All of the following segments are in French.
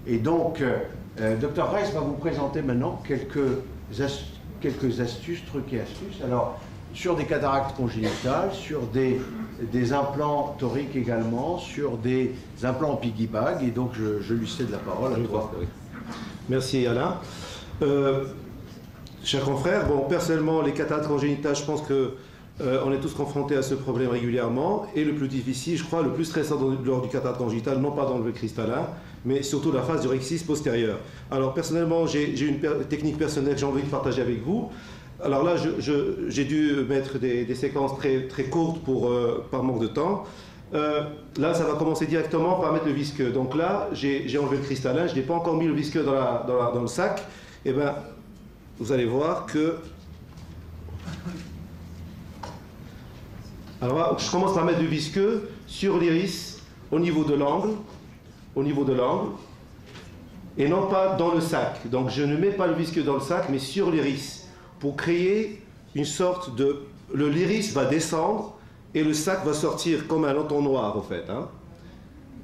Et donc, Dr Reiss va vous présenter maintenant quelques astuces, trucs et astuces. Alors, sur des cataractes congénitales, sur des implants toriques également, sur des implants en piggyback. Et donc, je lui cède la parole à toi. Merci Alain. Chers confrères, bon, personnellement, les cataractes congénitales, je pense que on est tous confrontés à ce problème régulièrement. Et le plus difficile, je crois, le plus stressant lors du cataracte congénital, non pas dans le cristallin, mais surtout la phase du rhexis postérieur. Alors personnellement, j'ai une technique personnelle que j'ai envie de partager avec vous. Alors là, j'ai dû mettre des séquences très courtes par manque de temps. Là, ça va commencer directement par mettre le visqueux. Donc là, j'ai enlevé le cristallin, je n'ai pas encore mis le visqueux dans le sac. Et bien, vous allez voir que... Alors, je commence par mettre du visqueux sur l'iris, au niveau de l'angle, et non pas dans le sac. Donc, je ne mets pas le visqueux dans le sac, mais sur l'iris, pour créer une sorte de... L'iris va descendre, et le sac va sortir comme un entonnoir, en fait. Hein.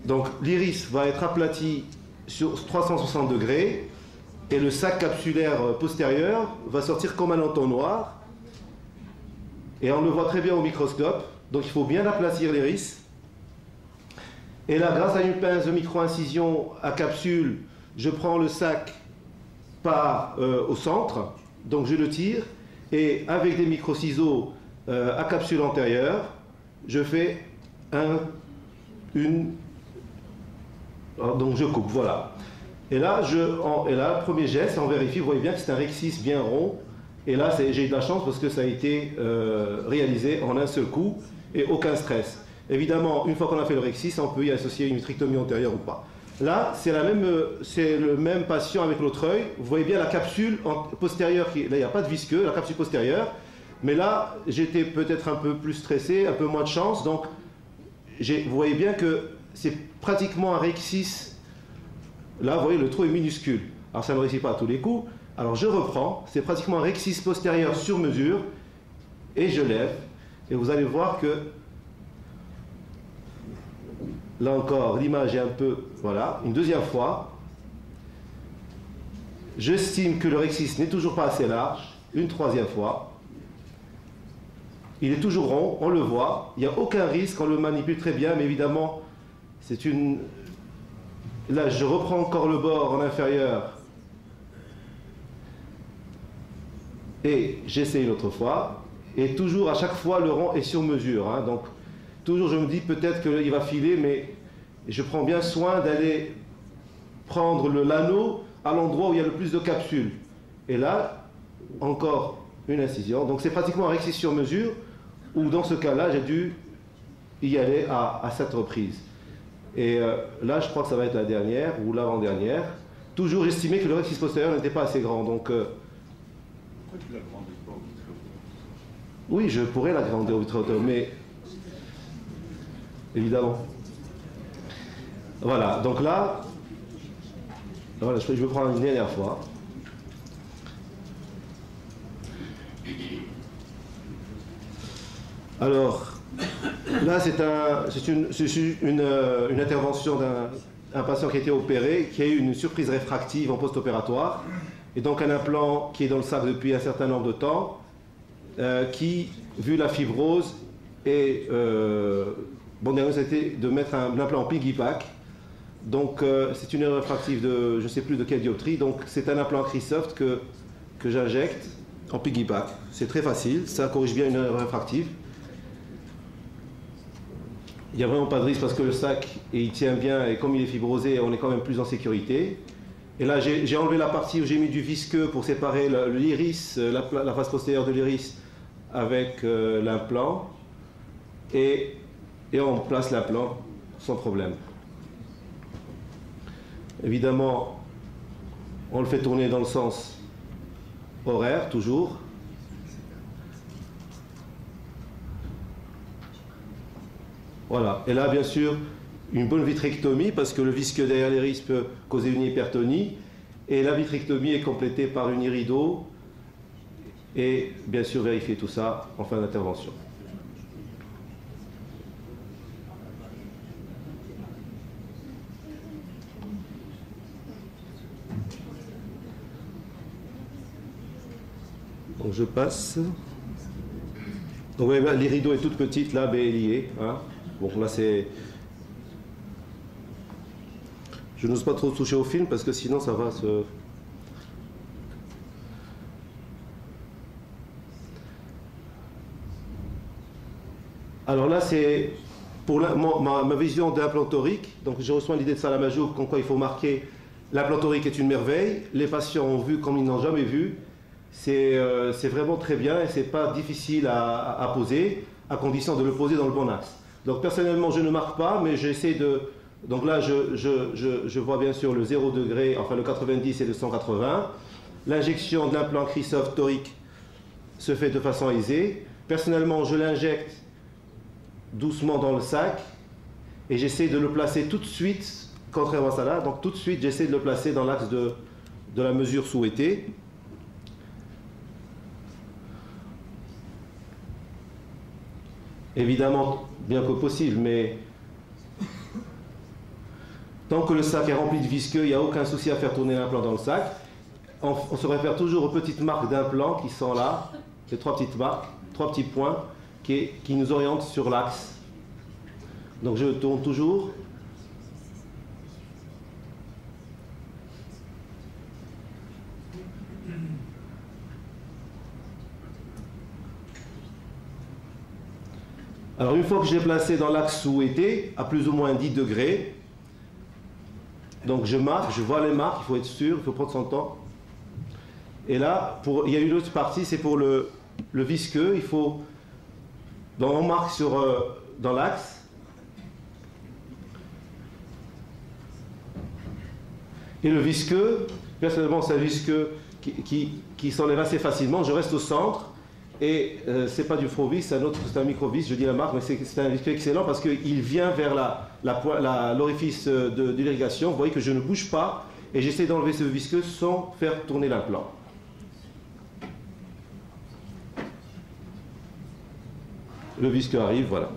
Donc, l'iris va être aplati sur 360 degrés, et le sac capsulaire postérieur va sortir comme un entonnoir. Et on le voit très bien au microscope. Donc il faut bien aplatir l'iris. Et là, grâce à une pince de micro-incision à capsule, je prends le sac au centre. Donc je le tire. Et avec des micro-ciseaux à capsule antérieure, je fais donc je coupe, voilà. Et là, premier geste, on vérifie, vous voyez bien que c'est un rhexis bien rond. Et là, j'ai eu de la chance parce que ça a été réalisé en un seul coup et aucun stress. Évidemment, une fois qu'on a fait le rhexis, on peut y associer une vitrectomie antérieure ou pas. Là, c'est le même patient avec l'autre œil. Vous voyez bien la capsule postérieure, là, il n'y a pas de visqueux, la capsule postérieure. Mais là, j'étais peut-être un peu plus stressé, un peu moins de chance. Donc, vous voyez bien que c'est pratiquement un rhexis. Là, vous voyez, le trou est minuscule. Alors, ça ne réussit pas à tous les coups. Alors je reprends, c'est pratiquement un rhexis postérieur sur mesure, et je lève, et vous allez voir que, là encore, l'image est un peu, voilà, une deuxième fois, j'estime que le rhexis n'est toujours pas assez large, une troisième fois, il est toujours rond, on le voit, il n'y a aucun risque, on le manipule très bien, mais évidemment, là je reprends encore le bord en inférieur, et j'essaie une autre fois, et toujours à chaque fois le rond est sur mesure. Hein, donc toujours je me dis peut-être qu'il va filer, mais je prends bien soin d'aller prendre l'anneau à l'endroit où il y a le plus de capsules. Et là, encore une incision. Donc c'est pratiquement un rhexis sur mesure, où dans ce cas-là, j'ai dû y aller à 7 reprises. Et là, je crois que ça va être la dernière, ou l'avant-dernière. Toujours j'estimais que le rhexis postérieur n'était pas assez grand. Donc... oui, je pourrais l'agrandir au vitréotome, mais évidemment. Voilà, donc là, voilà, je vais prendre une dernière fois. Alors, là, c'est une intervention d'un patient qui a été opéré, qui a eu une surprise réfractive en post-opératoire. Et donc un implant qui est dans le sac depuis un certain nombre de temps, qui, vu la fibrose, dernièrement, ça a été de mettre un implant en piggyback. Donc c'est une erreur réfractive de je ne sais plus de quelle dioptrie. Donc c'est un implant Acrisoft que j'injecte en piggyback. C'est très facile, ça corrige bien une erreur réfractive. Il n'y a vraiment pas de risque parce que le sac, il tient bien et comme il est fibrosé, on est quand même plus en sécurité. Et là, j'ai enlevé la partie où j'ai mis du visqueux pour séparer l'iris, la face postérieure de l'iris avec l'implant. Et on place l'implant sans problème. Évidemment, on le fait tourner dans le sens horaire, toujours. Voilà. Et là, bien sûr, une bonne vitrectomie, parce que le visqueux derrière l'iris peut causer une hypertonie. Et la vitrectomie est complétée par une irido. Et bien sûr, vérifier tout ça en fin d'intervention. Donc je passe. Donc ouais, les rideaux est toute petite, là, mais liée. Hein. Bon, là c'est. Je n'ose pas trop toucher au film parce que sinon ça va se. Alors là, c'est pour ma vision d'implant torique. Donc je reçois l'idée de Salam Ajoub, comme quoi il faut marquer l'implant torique est une merveille. Les patients ont vu comme ils n'ont jamais vu. C'est vraiment très bien et c'est pas difficile à poser, à condition de le poser dans le bon axe. Donc personnellement, je ne marque pas, mais j'essaie de. Donc là, je vois bien sûr le 0 degré, enfin le 90 et le 180. L'injection de l'implant Christophe torique se fait de façon aisée. Personnellement, je l'injecte doucement dans le sac et j'essaie de le placer tout de suite, contrairement à ça là, donc tout de suite j'essaie de le placer dans l'axe de la mesure souhaitée. Évidemment, bien que possible, mais tant que le sac est rempli de visqueux, il n'y a aucun souci à faire tourner l'implant dans le sac. On se réfère toujours aux petites marques d'implant qui sont là, les 3 petites marques, 3 petits points qui nous orientent sur l'axe. Donc je tourne toujours. Alors une fois que j'ai placé dans l'axe souhaité, à plus ou moins 10 degrés, donc je marque, je vois les marques, il faut être sûr, il faut prendre son temps. Et là, il y a une autre partie, c'est pour le visqueux, il faut... Donc on marque dans l'axe. Et le visqueux, personnellement c'est un visqueux qui s'enlève assez facilement, je reste au centre. Et c'est pas du Frovis, c'est un microvis, je dis la marque, mais c'est un visqueux excellent parce qu'il vient vers l'orifice de l'irrigation. Vous voyez que je ne bouge pas et j'essaie d'enlever ce visqueux sans faire tourner l'implant. Le visqueux arrive, voilà.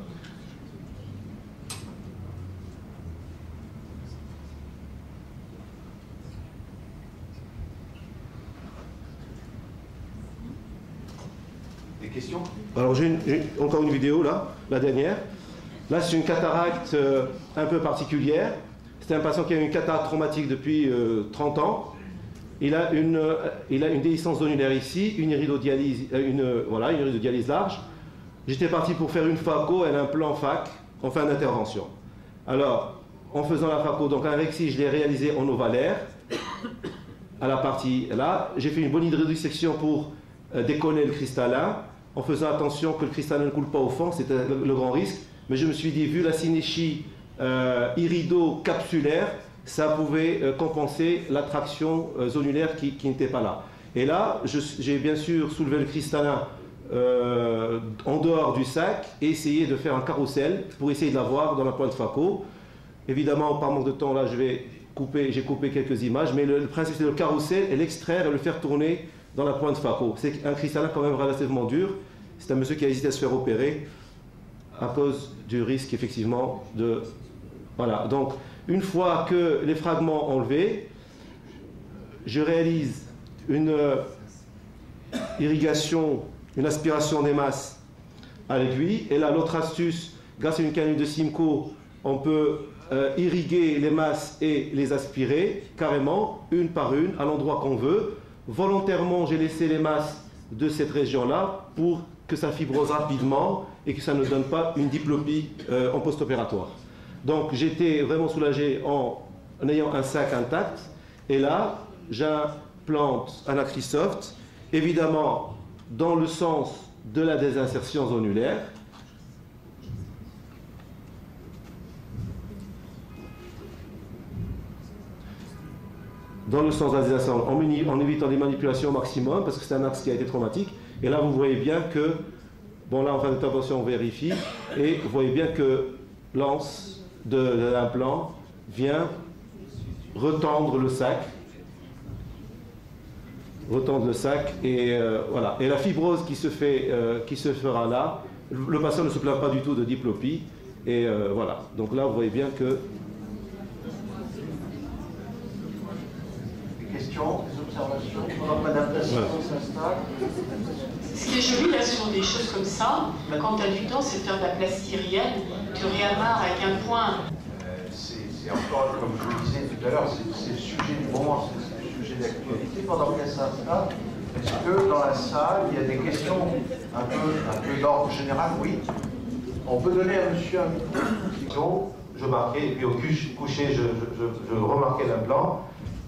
Des questions? Alors j'ai encore une vidéo là, la dernière. Là c'est une cataracte un peu particulière. C'est un patient qui a une cataracte traumatique depuis 30 ans. Il a une déhiscence zonulaire ici, une iridodialyse large. J'étais parti pour faire une phaco et un implant FAC en fin d'intervention. Alors, en faisant la phaco, donc un rexi, je l'ai réalisé en ovalaire, à la partie là. J'ai fait une bonne hydrodissection pour décoller le cristallin, en faisant attention que le cristallin ne coule pas au fond, c'était le grand risque. Mais je me suis dit, vu la synéchie irido-capsulaire, ça pouvait compenser l'attraction zonulaire qui n'était pas là. Et là, j'ai bien sûr soulevé le cristallin en dehors du sac et essayé de faire un carrousel pour essayer de l'avoir dans la pointe phaco. Évidemment, par manque de temps, là, j'ai coupé quelques images, mais le principe c'est de le carrousel et l'extraire et le faire tourner dans la pointe phaco. C'est un cristallin quand même relativement dur. C'est un monsieur qui a hésité à se faire opérer à cause du risque, effectivement, de... Voilà, donc, une fois que les fragments enlevés, je réalise une irrigation, une aspiration des masses à l'aiguille. Et là, l'autre astuce, grâce à une canule de Simcoe, on peut irriguer les masses et les aspirer carrément, une par une, à l'endroit qu'on veut. Volontairement, j'ai laissé les masses de cette région-là pour que ça fibrose rapidement et que ça ne donne pas une diplopie en post-opératoire. Donc j'étais vraiment soulagé en ayant un sac intact. Et là, j'implante un Acrisoft, évidemment dans le sens de la désinsertion zonulaire. Dans le sens de la désinsertion, en évitant des manipulations au maximum, parce que c'est un axe qui a été traumatique. Et là, vous voyez bien que, bon là, en fin d'intervention, on vérifie, et vous voyez bien que l'anse de l'implant vient retendre le sac, et voilà. Et la fibrose qui se fera là, le patient ne se plaint pas du tout de diplopie, et voilà. Donc là, vous voyez bien que... Des questions, des observations? observations pendant que Madame Tasson s'installe? Ce qui est joli là sur des choses comme ça, quand tu as du temps, c'est de faire de la place syrienne, tu réamarres avec un point. C'est encore, comme je vous disais tout à l'heure, c'est le sujet du moment, c'est le sujet d'actualité. Pendant qu'elle s'installe, est-ce que dans la salle, il y a des questions un peu d'ordre général? Oui. On peut donner à monsieur un micro. Je marquais, et puis au coucher, je remarquais l'implant,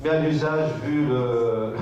mais à l'usage, vu le...